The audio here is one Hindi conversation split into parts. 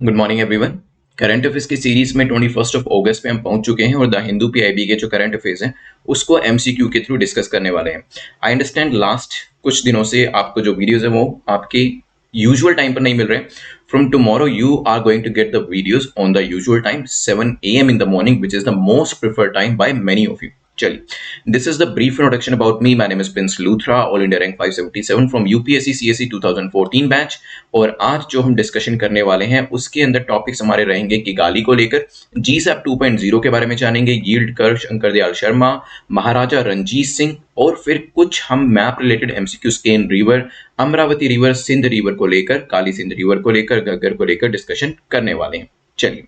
Good morning everyone. Current affairs की सीरीज में 21 अगस्त पे हम पहुंच चुके हैं और द हिंदू पीआईबी के जो करंट अफेयर्स हैं उसको एमसीक्यू के थ्रू डिस्कस करने वाले हैं। आई अंडरस्टैंड लास्ट कुछ दिनों से आपको जो वीडियोस है वो आपके यूजुअल टाइम पर नहीं मिल रहे। From tomorrow you are going to get the videos on the usual time 7 AM in the morning which is the most preferred time by many of you. चलिए, this is the brief introduction about me. My name is Prince Luthra, all India rank 577 फ्रॉम यूपीएससी सीएससी 2014 बैच। और आज जो हम डिस्कशन करने वाले हैं उसके अंदर टॉपिक्स हमारे रहेंगे किगाली को लेकर, जीसैप 2.0 के बारे में जानेंगे, यील्ड कर्व शंकर दयाल शर्मा, महाराजा रंजीत सिंह, और फिर कुछ हम map related MCQs Ken river, Amaravati river, Sindh river को लेकर, काली सिंध रिवर को लेकर, घग्गर को लेकर डिस्कशन करने वाले हैं। चलिए,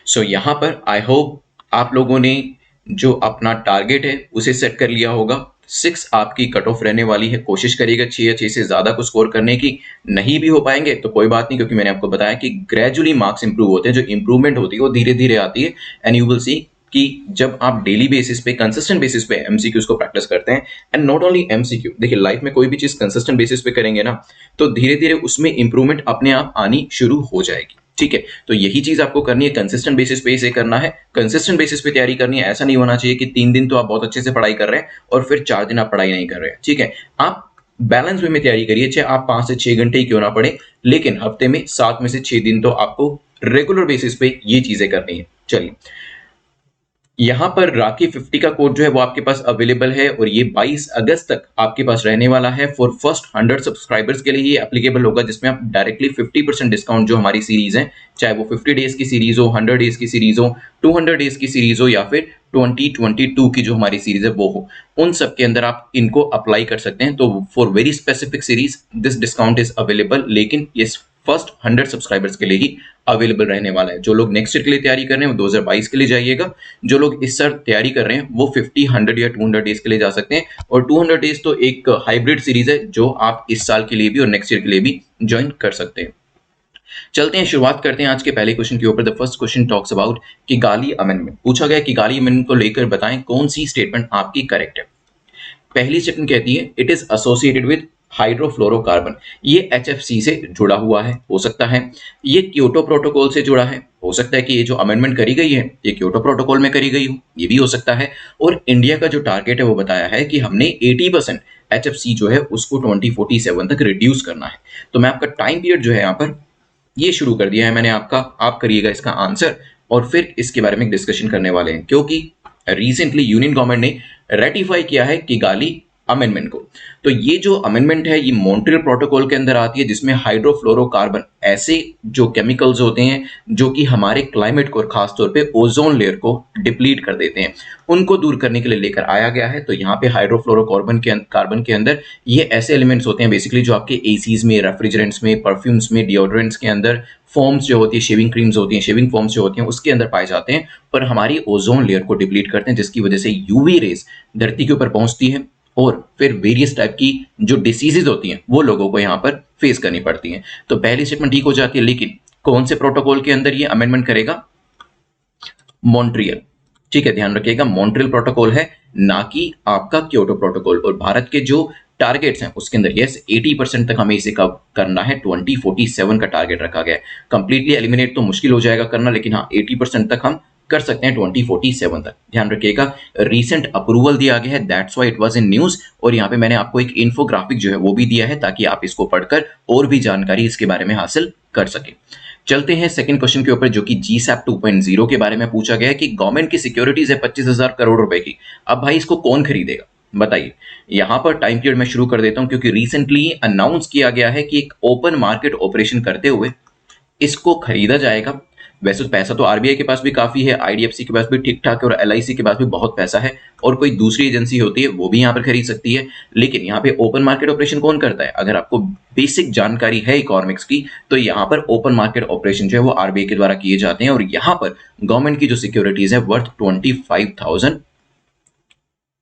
सो यहां पर आई होप आप लोगों ने जो अपना टारगेट है उसे सेट कर लिया होगा। 6 आपकी कट ऑफ रहने वाली है। कोशिश करिएगा 6 या 6 से ज्यादा को स्कोर करने की। नहीं भी हो पाएंगे तो कोई बात नहीं, क्योंकि मैंने आपको बताया कि ग्रेजुअली मार्क्स इंप्रूव होते हैं। जो इंप्रूवमेंट होती है वो धीरे धीरे आती है एंड यू विल सी कि जब आप डेली बेसिस पे, कंसिस्टेंट बेसिस पे एमसीक्यूज को प्रैक्टिस करते हैं, एंड नॉट ओनली एमसीक्यू, देखिए लाइफ में कोई भी चीज कंसिस्टेंट बेसिस पे करेंगे ना तो धीरे धीरे उसमें इंप्रूवमेंट अपने आप आनी शुरू हो जाएगी। ठीक है, तो यही चीज आपको करनी है, कंसिस्टेंट बेसिस पे इसे करना है, कंसिस्टेंट बेसिस पे तैयारी करनी है। ऐसा नहीं होना चाहिए कि 3 दिन तो आप बहुत अच्छे से पढ़ाई कर रहे हैं और फिर 4 दिन आप पढ़ाई नहीं कर रहे हैं। ठीक है, आप बैलेंस वे में तैयारी करिए, चाहे आप 5 से 6 घंटे ही क्यों ना पढ़े, लेकिन हफ्ते में 7 में से 6 दिन तो आपको रेगुलर बेसिस पे ये चीजें करनी है। चलिए, यहां पर राखी 50 का कोड जो है वो आपके पास अवेलेबल है और ये 22 अगस्त तक आपके पास रहने वाला है। फॉर फर्स्ट 100 सब्सक्राइबर्स के लिए ये एप्लीकेबल होगा, जिसमें आप डायरेक्टली 50% डिस्काउंट जो हमारी सीरीज है, चाहे वो 50 डेज की सीरीज हो, 100 डेज की सीरीज हो, 200 डेज की सीरीज हो, या फिर 2022 की जो हमारी सीरीज है वो हो, उन सब के अंदर आप इनको अप्लाई कर सकते हैं। तो for very specific series this discount is available, लेकिन ये फर्स्ट 100 सब्सक्राइबर्स के लिए ही अवेलेबल रहने वाला है। जो लोग नेक्स्ट ईयर के लिए तैयारी कर रहे हैं वो 2022 के लिए जाइएगा। जो लोग इस साल तैयारी कर रहे हैं वो 50, 100 या 200 डेज के लिए जा सकते हैं। और 200 डेज तो एक हाइब्रिड सीरीज है जो आप इस साल के लिए भी और नेक्स्ट ईयर के लिए भी ज्वाइन कर सकते हैं। चलते हैं, शुरुआत करते हैं आज के पहले क्वेश्चन के ऊपर। The first question talks about Kigali amendment. पूछा गया किगाली अमेंडमेंट को लेकर बताएं कौन सी स्टेटमेंट आपकी करेक्ट है। पहली स्टेटमेंट कहती है it is associated with hydrofluorocarbon. ये एचएफसी से जुड़ा हुआ है, हो सकता है ये क्योटो प्रोटोकॉल से जुड़ा है, हो सकता है कि ये जो अमेंडमेंट करी गई है ये क्योटो प्रोटोकॉल में करी गई हो, ये भी हो सकता है। और इंडिया का जो टारगेट है वो बताया है कि हमने 80% एचएफसी जो है उसको 2047 तक रिड्यूस करना है। तो मैं आपका टाइम पीरियड जो है यहाँ पर ये शुरू कर दिया है मैंने आपका, आप करिएगा इसका आंसर और फिर इसके बारे में डिस्कशन करने वाले हैं, क्योंकि रिसेंटली यूनियन गवर्नमेंट ने रेटिफाई किया है किगाली अमेंडमेंट को। तो ये जो अमेंडमेंट है ये मॉन्ट्रियल प्रोटोकॉल के अंदर आती है, जिसमें हाइड्रोफ्लोरोकार्बन ऐसे जो केमिकल्स होते हैं जो कि हमारे क्लाइमेट को और खासतौर पे ओजोन लेयर को डिप्लीट कर देते हैं, उनको दूर करने के लिए लेकर आया गया है। तो यहाँ पे कार्बन के अंदर ये ऐसे एलिमेंट्स होते हैं बेसिकली जो आपके एसीज में, रेफ्रिजरेंट्स में, परफ्यूम्स में, डिओड्रेंट्स के अंदर, फॉर्म्स जो होती है, शेविंग क्रीम्स होती हैं, शेविंग फॉर्म्स जो होती हैं उसके अंदर पाए जाते हैं, पर हमारी ओजोन लेयर को डिप्लीट करते हैं, जिसकी वजह से यूवी रेज धरती के ऊपर पहुंचती है और फिर वेरियस टाइप की जो डिसीजेज होती हैं वो लोगों को यहाँ पर फेस करनी पड़ती हैं। तो पहली स्टेटमेंट ठीक हो जाती है, लेकिन कौन से प्रोटोकॉल के अंदर ये अमेंडमेंट करेगा? मॉन्ट्रियल। ठीक है, ध्यान रखिएगा मॉन्ट्रियल प्रोटोकॉल है, ना कि आपका क्योटो प्रोटोकॉल। और भारत के जो टारगेट्स हैं उसके अंदर यस 80% तक हमें इसे कब करना है, 2047 का टारगेट रखा गया है। कंप्लीटली एलिमिनेट तो मुश्किल हो जाएगा करना, लेकिन हाँ 80% तक हम कर सकते हैं 2047 तक। ध्यान रखिएगा रीसेंट अप्रूवल दिया गया है, that's why it was in news. और यहाँ पे मैंने आपको एक इन्फोग्राफिक जो है वो भी दिया है ताकि आप इसको पढ़कर और भी जानकारी इसके बारे में हासिल कर सके। चलते हैं सेकंड क्वेश्चन के ऊपर, जो कि जीसैप 2.0 के बारे में पूछा गया है कि गवर्नमेंट की सिक्योरिटीज है 25,000 करोड़ रुपए की। अब भाई इसको कौन खरीदेगा बताइए। यहां पर टाइम पीरियड मैं शुरू कर देता हूं, क्योंकि रिसेंटली अनाउंस किया गया है कि एक ओपन मार्केट ऑपरेशन करते हुए इसको खरीदा जाएगा। वैसे तो पैसा तो आरबीआई के पास भी काफी है, आईडीएफसी के पास भी ठीक ठाक है और एलआईसी के पास भी बहुत पैसा है, और कोई दूसरी एजेंसी होती है वो भी यहाँ पर खरीद सकती है। लेकिन यहाँ पे ओपन मार्केट ऑपरेशन कौन करता है? अगर आपको बेसिक जानकारी है इकोनॉमिक्स की तो यहाँ पर ओपन मार्केट ऑपरेशन जो है वो आरबीआई के द्वारा किए जाते हैं। और यहाँ पर गवर्नमेंट की जो सिक्योरिटीज है वर्थ 25,000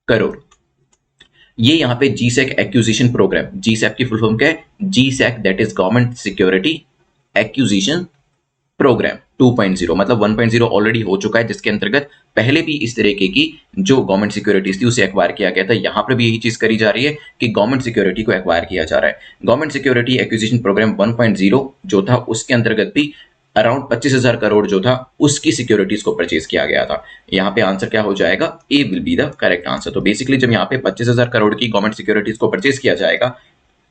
करोड़। ये यहाँ पे जीसैक एक्विजिशन प्रोग्राम, जीसैक की फुल फॉर्म क्या है? GSAC, that is government security acquisition programme 2.0, मतलब 1.0 ऑलरेडी हो चुका है, जिसके अंतर्गत पहले भी इस तरीके की जो गवर्नमेंट सिक्योरिटीज थी उसे एक्वायर किया गया था। यहाँ पर भी यही चीज करी जा रही है कि गवर्नमेंट सिक्योरिटी को एक्वायर किया जा रहा है। गवर्नमेंट सिक्योरिटी एक्विजिशन प्रोग्राम 1.0 जो था उसके अंतर्गत भी अराउंड 25,000 करोड़ जो था उसकी सिक्योरिटीज को परचेज किया गया था। यहाँ पे आंसर क्या हो जाएगा, A will be the correct answer. तो बेसिकली जब यहाँ पे 25,000 करोड़ की गवर्नमेंट सिक्योरिटीज को परचेज किया जाएगा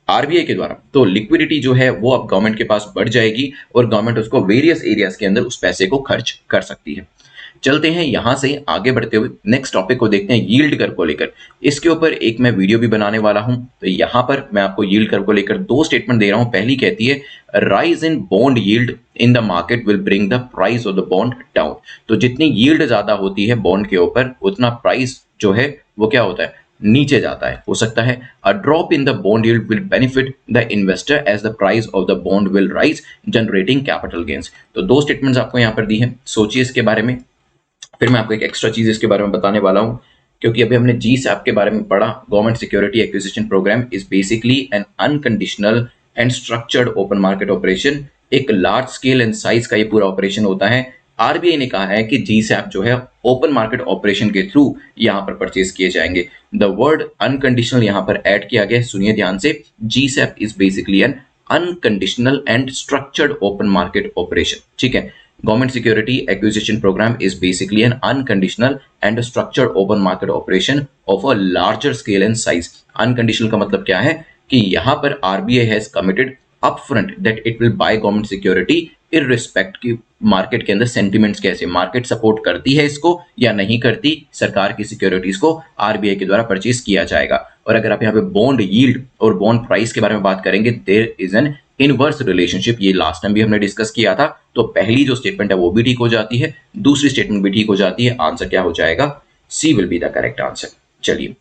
आरबीआई के द्वारा, तो लिक्विडिटी जो है वो अब गवर्नमेंट के पास बढ़ जाएगी और गवर्नमेंट उसको वेरियस एरियाज के अंदर उस पैसे को खर्च कर सकती है। चलते हैं यहां से आगे बढ़ते हुए नेक्स्ट टॉपिक को देखते हैं, यील्ड कर्व को लेकर। इसके ऊपर एक मैं वीडियो भी बनाने वाला हूं। तो यहां पर मैं आपको यील्ड कर्व को लेकर दो स्टेटमेंट दे रहा हूं। पहली कहती है rise in bond yield in the market will bring the price of the bond down. तो जितनी यील्ड ज्यादा होती है बॉन्ड के ऊपर उतना प्राइस जो है वो क्या होता है, नीचे जाता है। हो सकता है a drop in the bond yield will benefit the investor as the price of the bond will rise generating capital gains. तो दो स्टेटमेंट्स आपको यहाँ पर दी है, सोचिए इसके बारे में। फिर मैं आपको एक एक्स्ट्रा चीज इसके बारे में बताने वाला हूं, क्योंकि अभी हमने जीसैप के बारे में पढ़ा। Government security acquisition program is basically an unconditional and structured open market operation. एक लार्ज स्केल एंड साइज का ये पूरा ऑपरेशन होता है। आरबीआई ने कहा है कि जीसैप जो है ओपन मार्केट ऑपरेशन के थ्रू यहां पर परचेज किए जाएंगे। द वर्ड अनकंडीशनल यहां पर ऐड किया गया, सुनिए ध्यान से। GSAP is basically an unconditional and structured open market operation, ठीक है। Government Security Acquisition Program is basically an unconditional and structured open market operation of a larger scale and size. Unconditional का मतलब क्या है कि यहाँ पर RBI has committed upfront that it will buy government security irrespect की मार्केट के अंदर सेंटिमेंट्स कैसे, मार्केट सपोर्ट करती है इसको या नहीं करती, सरकार की सिक्योरिटीज को आरबीआई के द्वारा परचेज किया जाएगा। और अगर आप यहाँ पे बॉन्ड यील्ड और बॉन्ड प्राइस के बारे में बात करेंगे, there is an inverse relationship. ये लास्ट टाइम भी हमने डिस्कस किया था। तो पहली जो स्टेटमेंट है वो भी ठीक हो जाती है, दूसरी स्टेटमेंट भी ठीक हो जाती है। आंसर क्या हो जाएगा, C will be the correct answer. चलिए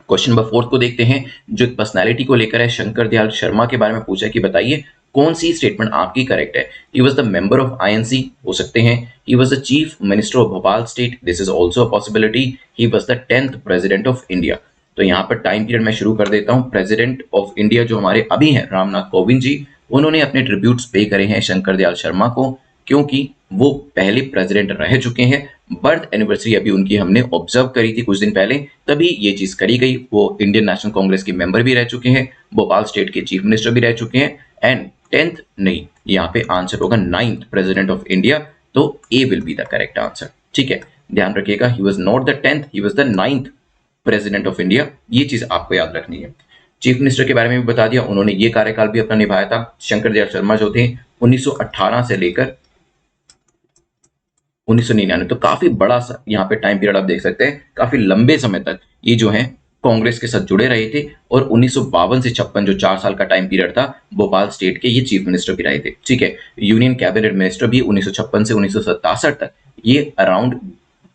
क्वेश्चन नंबर 4 को देखते हैं, जो पर्सनालिटी को लेकर है। शंकर दयाल शर्मा के बारे में पूछा है कि बताइए कौन सी स्टेटमेंट आपकी करेक्ट है। ही was the member of INC, हो सकते हैं। ही was the chief minister of Bhopal state, this is also a possibility. He was the 10th president of India. तो यहाँ पर टाइम पीरियड मैं शुरू कर देता हूँ। प्रेसिडेंट ऑफ इंडिया जो हमारे अभी हैं रामनाथ कोविंद जी, उन्होंने अपने ट्रिब्यूट्स पे करे हैं शंकर दयाल शर्मा को, क्योंकि वो पहले प्रेसिडेंट रह चुके हैं। बर्थ एनिवर्सरी अभी उनकी हमने ऑब्जर्व करी थी कुछ दिन पहले, तभी ये चीज करी गई। वो इंडियन नेशनल कांग्रेस के मेंबर भी रह चुके हैं, भोपाल स्टेट के चीफ मिनिस्टर भी रह चुके हैं, एंड 10th नहीं, यहाँ पे आंसर होगा 9th प्रेसिडेंट ऑफ इंडिया। तो A will be the correct answer, ठीक है। ध्यान रखिएगा, he was not the 10th, he was the 9th President of India. ये चीज आपको याद रखनी है। चीफ मिनिस्टर के बारे में भी बता दिया, उन्होंने ये कार्यकाल भी अपना निभाया था। शंकर दयाल शर्मा जो थे 1918 से लेकर 1999, तो काफी बड़ा सा यहाँ पे टाइम पीरियड आप देख सकते हैं। काफी लंबे समय तक ये जो है कांग्रेस के साथ जुड़े रहे थे, और 1952 से 56 जो 4 साल का टाइम पीरियड था, भोपाल स्टेट के ये चीफ मिनिस्टर भी रहे थे, ठीक है। यूनियन कैबिनेट मिनिस्टर भी 1956 से 1967 तक, ये अराउंड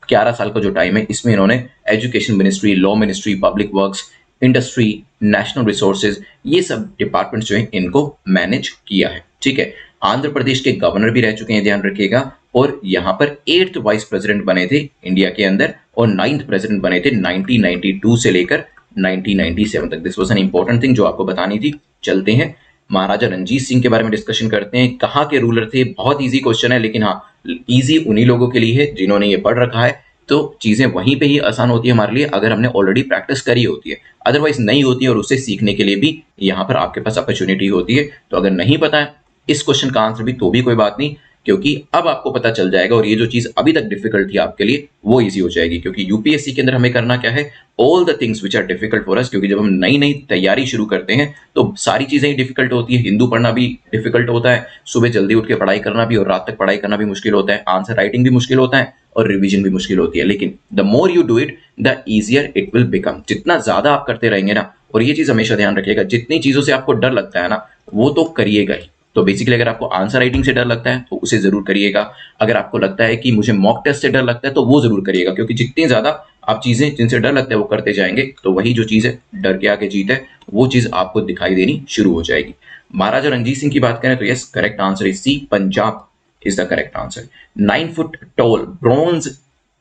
11 साल का जो टाइम है, इसमें इन्होंने education ministry, law ministry, public works, industry, national resources, ये सब डिपार्टमेंट्स जो है इनको मैनेज किया है, ठीक है। आंध्र प्रदेश के गवर्नर भी रह चुके हैं, ध्यान रखिएगा। और यहाँ पर 8th वाइस प्रेसिडेंट बने थे इंडिया के अंदर, और 9th प्रेसिडेंट बने थे 1992 से लेकर 1997 तक। This was an important thing जो आपको बतानी थी। चलते हैं महाराजा रणजीत सिंह के बारे में डिस्कशन करते हैं। कहाँ के रूलर थे, बहुत ईजी क्वेश्चन है, लेकिन हाँ ईजी उन्हीं लोगों के लिए है जिन्होंने ये पढ़ रखा है। तो चीजें वहीं पे ही आसान होती है हमारे लिए अगर हमने ऑलरेडी प्रैक्टिस करी होती है, अदरवाइज नहीं होती है, और उससे सीखने के लिए भी यहाँ पर आपके पास अपॉर्चुनिटी होती है। तो अगर नहीं पता है इस क्वेश्चन का आंसर भी, तो भी कोई बात नहीं, क्योंकि अब आपको पता चल जाएगा, और ये जो चीज अभी तक डिफिकल्ट थी आपके लिए वो इजी हो जाएगी। क्योंकि यूपीएससी के अंदर हमें करना क्या है, all the things which are difficult for us. क्योंकि जब हम नई नई तैयारी शुरू करते हैं तो सारी चीजें ही डिफिकल्ट होती है। हिंदू पढ़ना भी डिफिकल्ट होता है, सुबह जल्दी उठ के पढ़ाई करना भी और रात तक पढ़ाई करना भी मुश्किल होता है, आंसर राइटिंग भी मुश्किल होता है, और रिवीजन भी मुश्किल होती है। लेकिन the more you do it the easier it will become. जितना ज्यादा आप करते रहेंगे ना, और ये चीज हमेशा ध्यान रखिएगा, जितनी चीजों से आपको डर लगता है ना, वो तो करिएगा ही। तो बेसिकली अगर आपको आंसर राइटिंग से डर लगता है तो उसे जरूर करिएगा। अगर आपको लगता है कि मुझे मॉक टेस्ट से डर लगता है तो वो जरूर करिएगा, क्योंकि जितनी ज्यादा आप चीजें जिनसे डर लगता है वो करते जाएंगे, तो वही जो चीज है डर के आगे जीत है, वो चीज आपको दिखाई देनी शुरू हो जाएगी। महाराजा रणजीत सिंह की बात करें तो yes, correct answer is C, Punjab is the correct answer. 9 foot tall bronze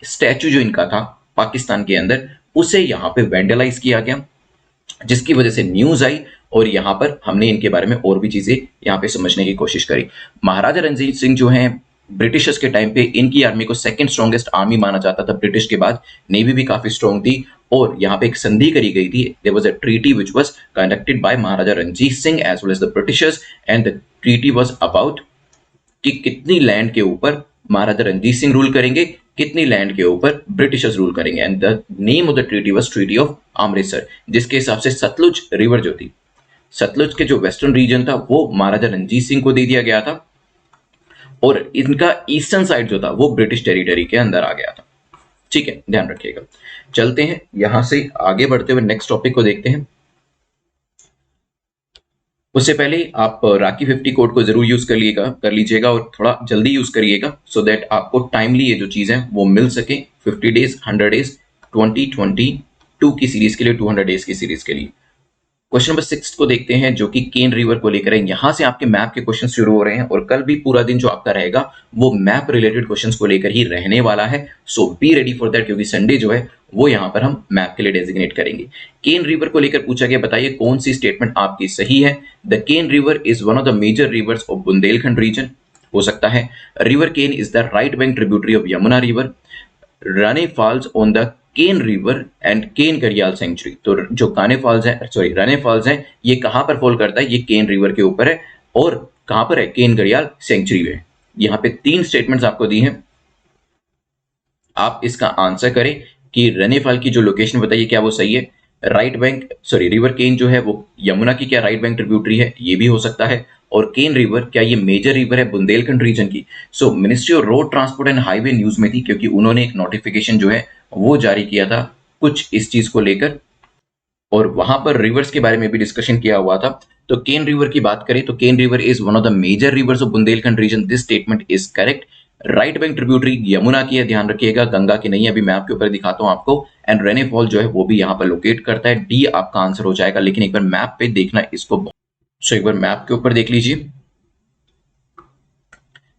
statue जो इनका था पाकिस्तान के अंदर, उसे यहाँ पे वेंडलाइज किया गया, जिसकी वजह से न्यूज आई, और यहाँ पर हमने इनके बारे में और भी चीजें यहाँ पे समझने की कोशिश करी। महाराजा रणजीत सिंह जो हैं ब्रिटिशर्स के टाइम पे इनकी आर्मी को सेकंड स्ट्रॉन्गेस्ट आर्मी माना जाता था ब्रिटिश के बाद। नेवी भी काफी स्ट्रॉन्ग थी और यहाँ पे एक संधि करी गई थी। There was a treaty which was conducted by Maharaja Ranjit Singh as well as the Britishers and the treaty was about कि कितनी लैंड के ऊपर महाराजा रणजीत सिंह रूल करेंगे, कितनी लैंड के ऊपर ब्रिटिशर्स रूल करेंगे। And the name of the treaty was treaty of Amritsar, जिसके हिसाब से सतलुज रिवर जो थी, सतलुज के जो वेस्टर्न रीजन था वो महाराजा रणजीत सिंह को दे दिया गया था और इनका ईस्टर्न साइड जो था वो ब्रिटिश टेरिटरी के अंदर आ गया था। ठीक है, ध्यान रखिएगा। चलते हैं यहां से आगे बढ़ते हुए नेक्स्ट टॉपिक को देखते हैं। उससे पहले आप राकी 50 कोड को जरूर यूज कर लीजिएगा और थोड़ा जल्दी यूज करिएगा सो दैट आपको टाइमली ये जो चीज है वो मिल सके। 50 डेज, 100 डेज, 2022 की सीरीज के लिए, 200 डेज की सीरीज के लिए। क्वेश्चन नंबर 6 को देखते हैं जो कि केन रिवर को लेकर है। यहां से आपके मैप के क्वेश्चन शुरू हो रहे हैं और कल भी पूरा दिन जो आपका रहेगा वो मैप रिलेटेड क्वेश्चंस को लेकर ही रहने वाला है। सो बी रेडी फॉर दैट, क्योंकि संडे जो है वो यहां पर हम मैप के लिए डेजिग्नेट करेंगे। केन रिवर को लेकर पूछा गया, बताइए कौन सी स्टेटमेंट आपकी सही है। The Ken river is one of the major rivers of Bundelkhand region, हो सकता है। River Ken is the right bank tributary of Yamuna river. Raneh falls on the Ken river and Ken घड़ियाल सेंचुरी। तो जो काने फॉल्स है, सॉरी रने फॉल्स है, ये कहां पर फॉल करता है, ये केन रिवर के ऊपर है और कहां पर है, केन घड़ियाल सेंचुरी में। यहां पे 3 स्टेटमेंट्स आपको दी हैं, आप इसका आंसर करें कि रने फॉल की जो लोकेशन बताइए क्या वो सही है। राइट बैंक, सॉरी रिवर केन जो है वो यमुना की क्या राइट बैंक ट्रिब्यूटरी है, ये भी हो सकता है। और केन रिवर क्या ये मेजर रिवर है बुंदेलखंड रीजन की। सो ministry of road transport and highway news में थी, क्योंकि उन्होंने एक नोटिफिकेशन जो है वो जारी किया था कुछ इस चीज को लेकर और वहां पर रिवर्स के बारे में भी डिस्कशन किया हुआ था। तो केन रिवर की बात करें तो Ken river is one of the major rivers of Bundelkhand region. This statement is correct. Right bank tributary Yamuna की है, ध्यान रखिएगा, गंगा की नहीं है। अभी मैप के ऊपर दिखाता हूं आपको। एंड रेनेफॉल जो है वो भी यहाँ पर लोकेट करता है। डी आपका आंसर हो जाएगा, लेकिन एक बार मैप पे देखना इसको। सो एक बार मैप के ऊपर देख लीजिए।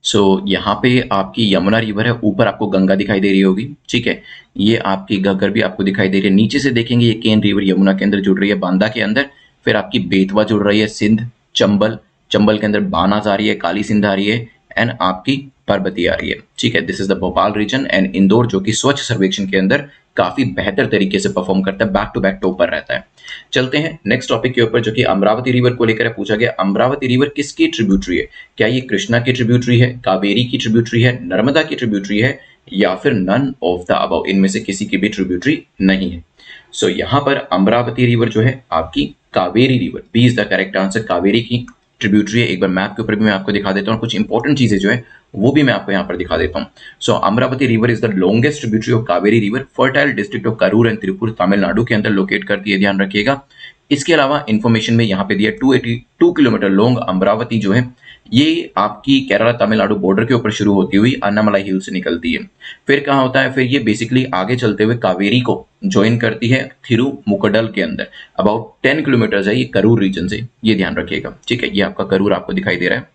सो यहाँ पे आपकी यमुना रिवर है, ऊपर आपको गंगा दिखाई दे रही होगी, ठीक है। ये आपकी घग्गर भी आपको दिखाई दे रही है। नीचे से देखेंगे ये केन रिवर यमुना के अंदर जुड़ रही है, बांदा के अंदर। फिर आपकी बेतवा जुड़ रही है, सिंध, चंबल, चंबल के अंदर बानास आ रही है, काली सिंध आ रही है एंड आपकी परबती आ रही है, ठीक है। This is the Bhopal region and Indore जो कि स्वच्छ सर्वेक्षण के अंदर काफी बेहतर तरीके से परफॉर्म करता है, बैक टू बैक टॉपर रहता है। चलते हैं नेक्स्ट टॉपिक के ऊपर जो कि अमरावती रिवर को लेकर पूछा गया। अमरावती रिवर किसकी ट्रिब्यूटरी है? क्या ये कृष्णा की ट्रिब्यूटरी है, कावेरी की ट्रिब्यूटरी है, नर्मदा की ट्रिब्यूटरी है या फिर नन ऑफ द अबव, इनमें से किसी की भी ट्रिब्यूटरी नहीं है। सो यहाँ पर अमरावती रिवर जो है आपकी Kaveri river, B is the correct answer, Kaveri की ट्रिब्यूटरी है। एक बार मैप के ऊपर भी मैं आपको दिखा देता हूँ, कुछ इंपॉर्टेंट चीजें जो है वो भी मैं आपको यहाँ पर दिखा देता हूँ। So Amaravati river is the longest tributary of Kaveri river, fertile district of Karur and Tirupur, Tamil Nadu के अंदर लोकेट करती है, ध्यान रखिएगा। इसके अलावा इंफॉर्मेशन में यहाँ पे दिया 282 किलोमीटर लॉन्ग अमरावती जो है ये आपकी केरला तमिलनाडु बॉर्डर के ऊपर शुरू होती हुई अन्नामलाई हिल से निकलती है। फिर कहाँ होता है, फिर ये बेसिकली आगे चलते हुए कावेरी को ज्वाइन करती है थिरुमुकडल के अंदर। अबाउट 10 किलोमीटर है ये करूर रीजन से, ये ध्यान रखिएगा, ठीक है। ये आपका करूर आपको दिखाई दे रहा है,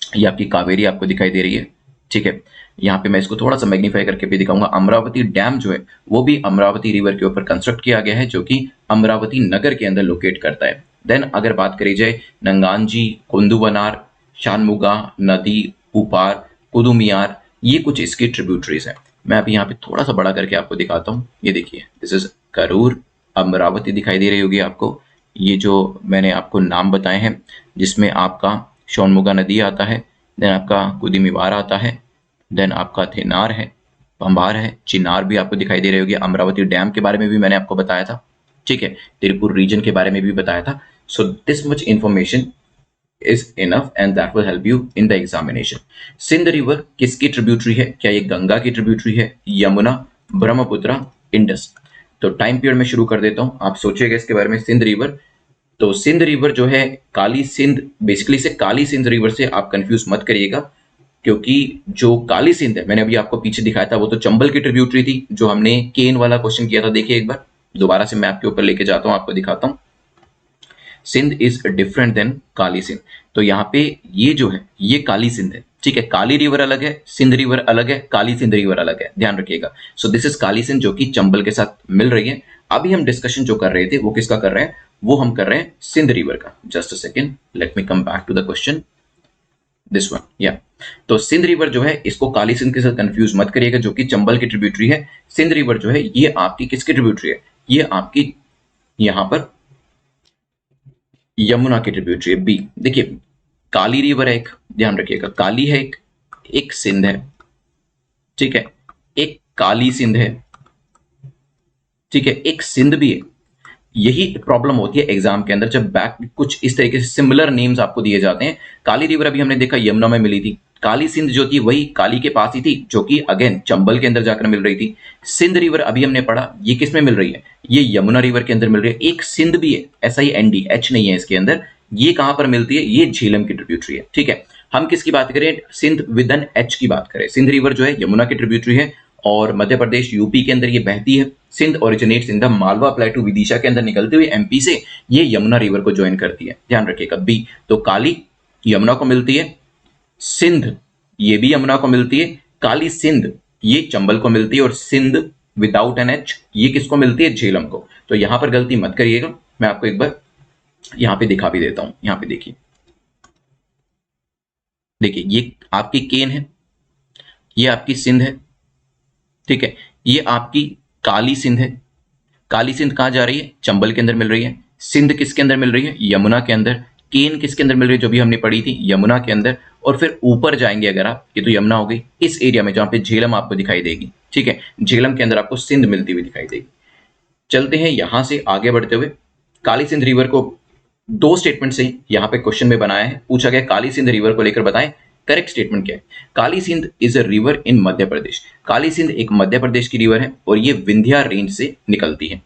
ये आपकी कावेरी आपको दिखाई दे रही है, ठीक है। यहाँ पे मैं इसको थोड़ा सा मैग्नीफाई करके भी दिखाऊंगा। अमरावती डैम जो है वो भी अमरावती रिवर के ऊपर कंस्ट्रक्ट किया गया है, जो कि अमरावती नगर के अंदर लोकेट करता है। देन अगर बात करी जाए नंगांजी, कुंदुवनार, शानमुगा नदी, उपार, कुदुमियार, ये कुछ इसकी ट्रिब्यूटरीज हैं। मैं अभी यहाँ पे थोड़ा सा बड़ा करके आपको दिखाता हूँ। ये देखिए, दिस इज करूर, अमरावती दिखाई दे रही होगी आपको। ये जो मैंने आपको नाम बताए हैं जिसमें आपका शोनमुगा नदी आता है, देन आपका कुदिमिवार आता है, देन आपका थेनार है, पंबार है, चिनार भी आपको दिखाई दे रही होगी। अमरावती डैम के बारे में भी मैंने आपको बताया था, ठीक है। तिरुपुर रीजन के बारे में भी बताया था। So this much information is enough and that will help you in the examination. Sindh river किसकी ट्रिब्यूटरी है? क्या ये गंगा की ट्रिब्यूटरी है, यमुना, ब्रह्मपुत्र, इंडस? तो टाइम पीरियड में शुरू कर देता हूं, आप सोचिएगा इसके बारे में। सिंध रिवर, तो सिंध रिवर जो है काली सिंध, बेसिकली से काली सिंध रिवर से आप कंफ्यूज मत करिएगा, क्योंकि जो काली सिंध है मैंने अभी आपको पीछे दिखाया था वो तो चंबल की ट्रिब्यूटरी थी, जो हमने केन वाला क्वेश्चन किया था। देखिए एक बार दोबारा से मैप के ऊपर लेके जाता हूं, आपको दिखाता हूं। Sindh is different then Kali Sindh. तो यहाँ पे ये जो है ये काली सिंध है, ठीक है। काली रिवर अलग है, सिंध रिवर अलग है, काली सिंध रिवर अलग है, ध्यान रखिएगा। So this is Kali Sindh जो कि चंबल के साथ मिल रही है। अभी हम डिस्कशन जो कर रहे थे वो किसका कर रहे हैं, वो हम कर रहे हैं सिंध रिवर का। Just a second, let me come back to the question, this one, या तो सिंध रिवर जो है इसको काली सिंध के साथ कंफ्यूज मत करिएगा, जो कि चंबल की ट्रिब्यूटरी है। सिंध रिवर जो है ये आपकी किसकी ट्रिब्यूटरी है, ये आपकी यहां पर यमुना की ट्रिब्यूटरी है, बी। देखिए काली रिवर है एक, ध्यान रखिएगा, काली है एक सिंध है, ठीक है, एक काली सिंध है, ठीक है, एक सिंध भी है। यही प्रॉब्लम होती है एग्जाम के अंदर, जब बैक कुछ इस तरीके से सिमिलर नेम्स आपको दिए जाते हैं। काली रिवर अभी हमने देखा यमुना में मिली थी, काली सिंध जो थी वही काली के पास ही थी, जो कि अगेन चंबल के अंदर जाकर मिल रही थी। सिंध रिवर अभी हमने पढ़ा, ये किस में मिल रही है, ये यमुना रिवर के अंदर मिल रही है। एक सिंध भी है, ऐसा ही एनडी, एच नहीं है इसके अंदर। ये कहां पर मिलती है, ये झेलम की ट्रिब्यूटरी है, ठीक है। हम किसकी बात करें, सिंध विद एन एच की बात करें। सिंध रिवर जो है यमुना की ट्रिब्यूटरी है और मध्य प्रदेश यूपी के अंदर ये बहती है। Sindh originates in the Malwa plateau Vidisha के अंदर निकलते हुए एमपी से ये यमुना रिवर को ज्वाइन करती है, ध्यान रखिएगा बी। तो काली यमुना को मिलती है, सिंध ये भी यमुना को मिलती है, काली सिंध ये चंबल को मिलती है, और सिंध विदाउट एन एच ये किसको मिलती है, झेलम को। तो यहां पर गलती मत करिएगा, मैं आपको एक बार यहां पे दिखा भी देता हूं। यहां पे देखिए, देखिए ये आपकी केन है, ये आपकी सिंध है, ठीक है, ये आपकी काली सिंध है। काली सिंध कहां जा रही है, चंबल के अंदर मिल रही है। सिंध किसके अंदर मिल रही है, यमुना के अंदर। केन किसके अंदर मिल रही है, जो भी हमने पढ़ी थी यमुना के अंदर। और फिर ऊपर जाएंगे अगर आप, ये तो यमुना हो गई, इस एरिया में जहां पे झेलम आपको दिखाई देगी, ठीक है, झेलम के अंदर आपको सिंध मिलती हुई दिखाई देगी। चलते हैं यहां से आगे बढ़ते हुए, काली सिंध रिवर को दो स्टेटमेंट से यहाँ पे क्वेश्चन में बनाया है, पूछा गया काली सिंध रिवर को लेकर बताएं करेक्ट स्टेटमेंट क्या है। Kali Sindh is a river in Madhya Pradesh. Kali Sindh एक मध्य प्रदेश की रिवर है और ये विंध्या रेंज से निकलती है।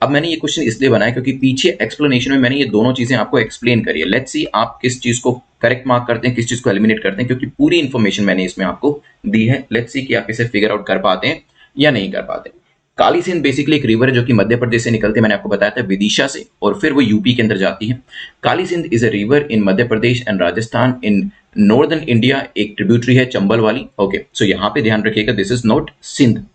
अब मैंने ये क्वेश्चन इसलिए बनाया क्योंकि पीछे एक्सप्लेनेशन में मैंने ये दोनों चीजें आपको एक्सप्लेन करी है। लेट्स सी आप किस चीज को करेक्ट मार्क करते हैं, किस चीज को एलिमिनेट करते हैं, क्योंकि पूरी इंफॉर्मेशन मैंने इसमें आपको दी है। लेट्स सी कि आप इसे फिगर आउट कर पाते हैं या नहीं कर पाते। काली सिंध बेसिकली एक रिवर है जो कि मध्य प्रदेश से निकलती है, मैंने आपको बताया था विदिशा से, और फिर वो यूपी के अंदर जाती है। Kali Sindh is a river in Madhya Pradesh and Rajasthan in northern India, एक ट्रिब्यूटरी है चंबल वाली। ओके, सो यहाँ पे ध्यान रखिएगा, दिस इज नॉट सिंध,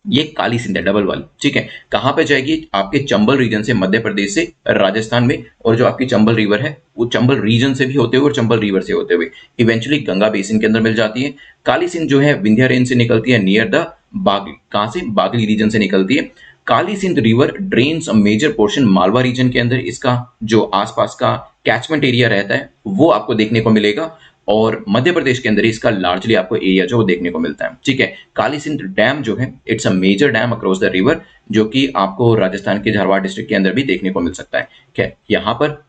ये काली सिंध है डबल वाली, ठीक है। कहां पे जाएगी, आपके चंबल रीजन से, मध्य प्रदेश से राजस्थान में, और जो आपकी चंबल रिवर है वो चंबल रीजन से भी होते हुए और चंबल रिवर से होते हुए इवेंचुअली गंगा बेसिन के अंदर मिल जाती है। काली सिंध जो है विंध्या रेंज से निकलती है नियर द बागली, कहां से, बागली रीजन से निकलती है। Kali Sindh river drains a major portion Malwa region के अंदर, इसका जो आसपास का कैचमेंट एरिया रहता है वो आपको देखने को मिलेगा, और मध्य प्रदेश के अंदर इसका लार्जली आपको एरिया जो देखने को मिलता है, ठीक है। काली सिंध डैम जो है it's a major dam across the river, जो कि आपको राजस्थान के झारवाड़ डिस्ट्रिक्ट के अंदर भी देखने को मिल सकता है। क्या यहाँ पर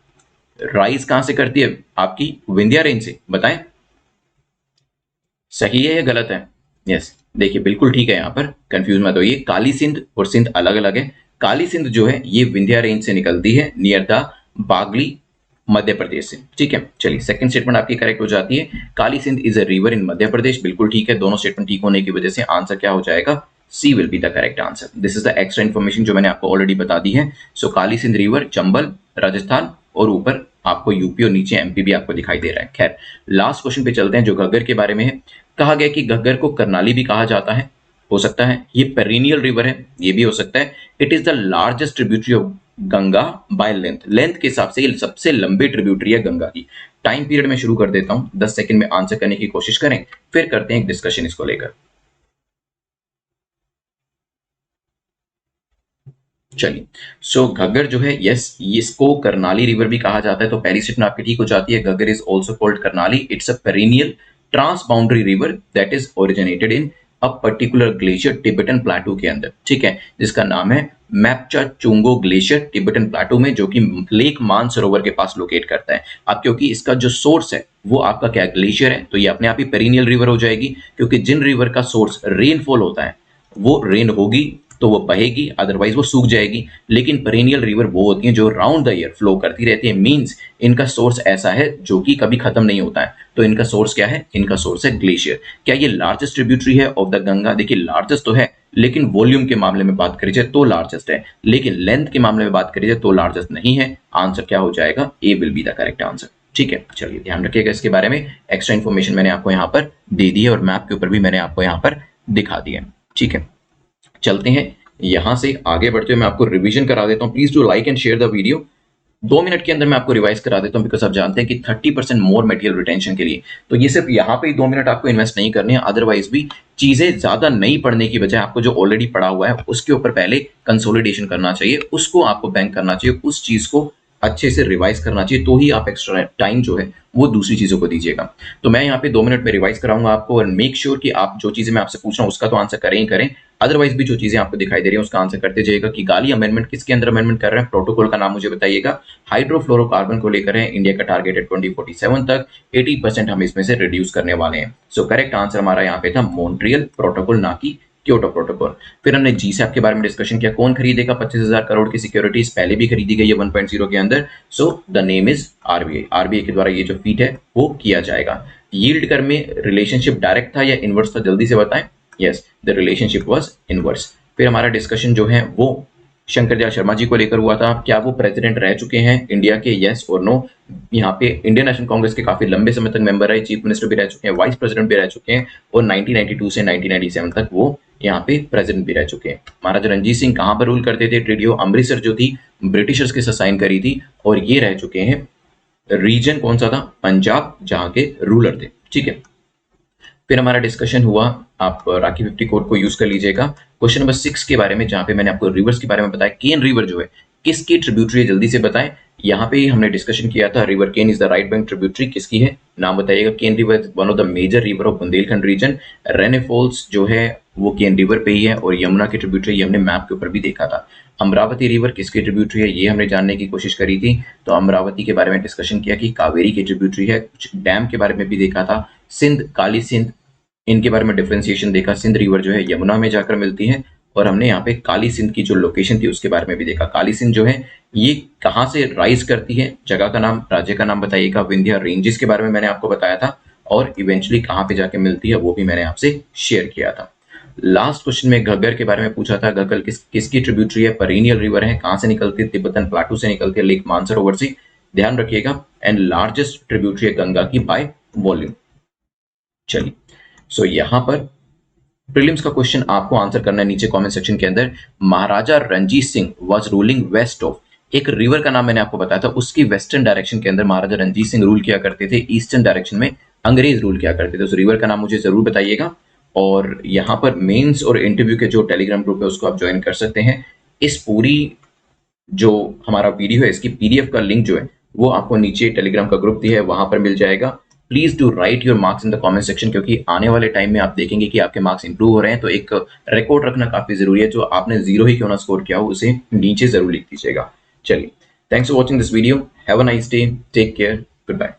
राइज कहां से करती है, आपकी विंध्या रेंज से, बताएं सही है या गलत है। यस, देखिए बिल्कुल ठीक है, यहाँ पर कंफ्यूज मत होइए, काली सिंध और सिंध अलग अलग है। काली सिंध जो है ये विंध्या रेंज से निकलती है नियर द बागली, मध्य प्रदेश से, ठीक है। चलिए सेकंड स्टेटमेंट आपकी करेक्ट हो जाती है, Kali Sindh is a river in Madhya Pradesh, बिल्कुल ठीक है। दोनों स्टेटमेंट ठीक होने की वजह से आंसर क्या हो जाएगा, C will be the correct answer. This is the extra information जो मैंने आपको ऑलरेडी बता दी है। सो काली सिंध रिवर चंबल राजस्थान, और ऊपर आपको यूपी और नीचे एमपी भी आपको दिखाई दे रहा है। खैर लास्ट क्वेश्चन पे चलते हैं जो घग्गर के बारे में है। कहा गया कि घग्गर को करनाली भी कहा जाता है, हो सकता है ये पेरिनियल रिवर है, ये भी हो सकता है। It is the largest tributary of Ganga by length, length के हिसाब से ये सबसे लंबी ट्रिब्यूटरी है गंगा की। टाइम पीरियड में शुरू कर देता हूं, 10 सेकंड में आंसर करने की कोशिश करें, फिर करते हैं एक डिस्कशन इसको लेकर। चलिए, सो घग्गर जो है, यस इसको करनाली रिवर भी कहा जाता है, तो पहली स्टेटमेंट आपकी ठीक हो जाती है। Ghaggar is also called Karnali, it's a perennial transboundary river that is originated in a particular glacier Tibetan plateau के अंदर, ठीक है, जिसका नाम है मैपचा चुंगो ग्लेशियर टिबेटन प्लेटू में, जो कि लेक मानसरोवर के पास लोकेट करता है। अब क्योंकि इसका जो सोर्स है वो आपका क्या ग्लेशियर है, तो ये अपने आप ही पेरिनियल रिवर हो जाएगी, क्योंकि जिन रिवर का सोर्स रेनफॉल होता है वो रेन होगी तो वो बहेगी, अदरवाइज वो सूख जाएगी। लेकिन पेरिनियल रिवर वो होती हैं जो राउंड द ईयर फ्लो करती रहती है, मींस इनका सोर्स ऐसा है जो कि कभी खत्म नहीं होता है। तो इनका सोर्स क्या है, इनका सोर्स है ग्लेशियर। क्या ये लार्जेस्ट ट्रिब्यूटरी है ऑफ द गंगा, देखिए लार्जेस्ट तो है, लेकिन वॉल्यूम के मामले में बात करी जाए तो लार्जेस्ट है, लेकिन लेंथ के मामले में बात करी जाए तो लार्जेस्ट नहीं है। आंसर क्या हो जाएगा, A will be the correct answer, ठीक है। चलिए ध्यान रखिएगा इसके बारे में, एक्स्ट्रा इन्फॉर्मेशन मैंने आपको यहाँ पर दे दी है और मैप के ऊपर भी मैंने आपको यहाँ पर दिखा दिया है, ठीक है। चलते हैं यहां से आगे बढ़ते हुए मैं आपको रिवीजन करा देता हूं। Please do like and share the video. 2 minute के अंदर मैं आपको रिवाइज करा देता हूँ, बिकॉज आप जानते हैं कि 30% मोर मटेरियल रिटेंशन के लिए, तो ये सिर्फ यहाँ पे ही 2 मिनट आपको इन्वेस्ट नहीं करने हैं, अदरवाइज भी चीजें ज्यादा नहीं पढ़ने की बजाय आपको जो ऑलरेडी पढ़ा हुआ है उसके ऊपर पहले कंसोलिडेशन करना चाहिए, उसको आपको बैंक करना चाहिए, उस चीज को अच्छे से रिवाइज करना चाहिए, तो ही आप एक्स्ट्रा टाइम जो है वो दूसरी चीजों को दीजिएगा। तो मैं यहाँ पे 2 मिनट में रिवाइज कराऊंगा आपको, और मेक श्योर कि आप जो चीजें मैं आपसे पूछ रहा हूँ उसका तो आंसर करें ही करें, अदरवाइज भी जो चीजें आपको दिखाई दे रही है उसका आंसर करते जाइएगा। कि गाली अमेंडमेंट किसके अंदर अमेंडमेंट कर रहे हैं, प्रोटोकॉल का नाम मुझे बताइएगा। हाइड्रोफ्लोरोकार्बन को लेकर है, इंडिया का टारगेट है 2047 तक 80% हम इसमें से रिड्यूस करने वाले हैं। सो करेक्ट आंसर हमारा यहाँ पे था मॉन्ट्रियल प्रोटोकॉल, ना कि क्योटो प्रोटोकॉल। फिर हमने जीसैप के बारे में डिस्कशन किया, कौन खरीदेगा 25,000 करोड़ की सिक्योरिटीज, पहले भी खरीदी गई है 1.0 के अंदर। So the name is RBI, RBI के द्वारा ये जो फीट है वो किया जाएगा। यील्ड कर्व में रिलेशनशिप डायरेक्ट था या इनवर्स था, जल्दी से बताएं। Yes, the relationship was inverse. फिर हमारा डिस्कशन जो है वो शंकर दयाल शर्मा जी को लेकर हुआ था, क्या वो प्रेसिडेंट रह चुके हैं इंडिया के, यस और नो। यहाँ पे इंडियन नेशनल कांग्रेस के काफी लंबे समय तक मेंबर रहे, चीफ मिनिस्टर भी रह चुके हैं, वाइस प्रेसिडेंट भी रह चुके हैं, और 1992 से 1997 तक वो यहाँ पे प्रेसिडेंट भी रह चुके हैं। महाराजा रणजीत सिंह कहाँ पर रूल करते थे, ट्रेडियो अमृतसर जो थी ब्रिटिशर्स के साथ साइन करी थी, और ये रह चुके हैं, रीजन कौन सा था, पंजाब, जहाँ के रूलर थे। ठीक है, फिर हमारा डिस्कशन हुआ, आप राकी 50 कोड को यूज कर लीजिएगा, क्वेश्चन नंबर 6 के बारे में, जहां पे मैंने आपको रिवर्स के बारे में बताया। केन रिवर जो है किसकी ट्रिब्यूटरी है, जल्दी से बताएं। यहाँ पे हमने डिस्कशन किया था, river Ken is the right bank tributary, किसकी है, नाम बताइएगा। Ken river one of the major river of Bundelkhand region. Raneh falls जो है वो केन रिवर पे ही है, और यमुना की ट्रिब्यूटरी ये हमने मैप के ऊपर भी देखा था। अमरावती रिवर किसकी ट्रिब्यूटरी है, ये हमने जानने की कोशिश करी थी, तो अमरावती के बारे में डिस्कशन किया कि कावेरी की ट्रिब्यूटरी है। कुछ डैम के बारे में भी देखा था, सिंध, काली सिंध, इनके बारे में डिफरेंशिएशन देखा। सिंध रिवर जो है यमुना में जाकर मिलती है, और हमने यहाँ पे काली सिंध की जो लोकेशन थी उसके बारे में भी देखा। काली सिंध जो है ये कहाँ से राइज करती है, जगह का नाम, राज्य का नाम बताइएगा। विंध्या रेंजेस के बारे में मैंने आपको बताया था, और इवेंचुअली कहाँ पे जाके मिलती है वो भी मैंने आपसे शेयर किया था। लास्ट क्वेश्चन में घग्गर के बारे में पूछा था, घग्गर किसकी ट्रिब्यूटरी है, परीनियल रिवर है, कहाँ से निकलती है, तिब्बतन प्लाटू से निकलती है, लेक मानसरोवर से, ध्यान रखिएगा। एंड लार्जेस्ट ट्रिब्यूटरी है गंगा की बाय वॉल्यूम। चलिए, सो यहाँ पर प्रीलिम्स का क्वेश्चन आपको आंसर करना है नीचे कमेंट सेक्शन के अंदर। Maharaja Ranjit Singh was ruling west of, एक रिवर का नाम मैंने आपको बताया था, उसकी वेस्टर्न डायरेक्शन के अंदर महाराजा रणजीत सिंह रूल किया करते थे, ईस्टर्न डायरेक्शन में अंग्रेज रूल किया करते थे। उस रिवर का नाम मुझे जरूर बताइएगा। और यहाँ पर मेंस और इंटरव्यू के जो टेलीग्राम ग्रुप है उसको आप ज्वाइन कर सकते हैं। इस पूरी जो हमारा वीडियो है इसकी पीडीएफ का लिंक जो है वो आपको नीचे टेलीग्राम का ग्रुप दिया है वहां पर मिल जाएगा। Please do right your marks in the comment section, क्योंकि आने वाले टाइम में आप देखेंगे कि आपके मार्क्स इंप्रूव हो रहे हैं, तो एक रिकॉर्ड रखना काफी जरूरी है। जो आपने 0 ही क्यों ना स्कोर किया हो उसे नीचे जरूर लिख दीजिएगा। चलिए, thanks for watching this video, have a nice day, take care, good bye.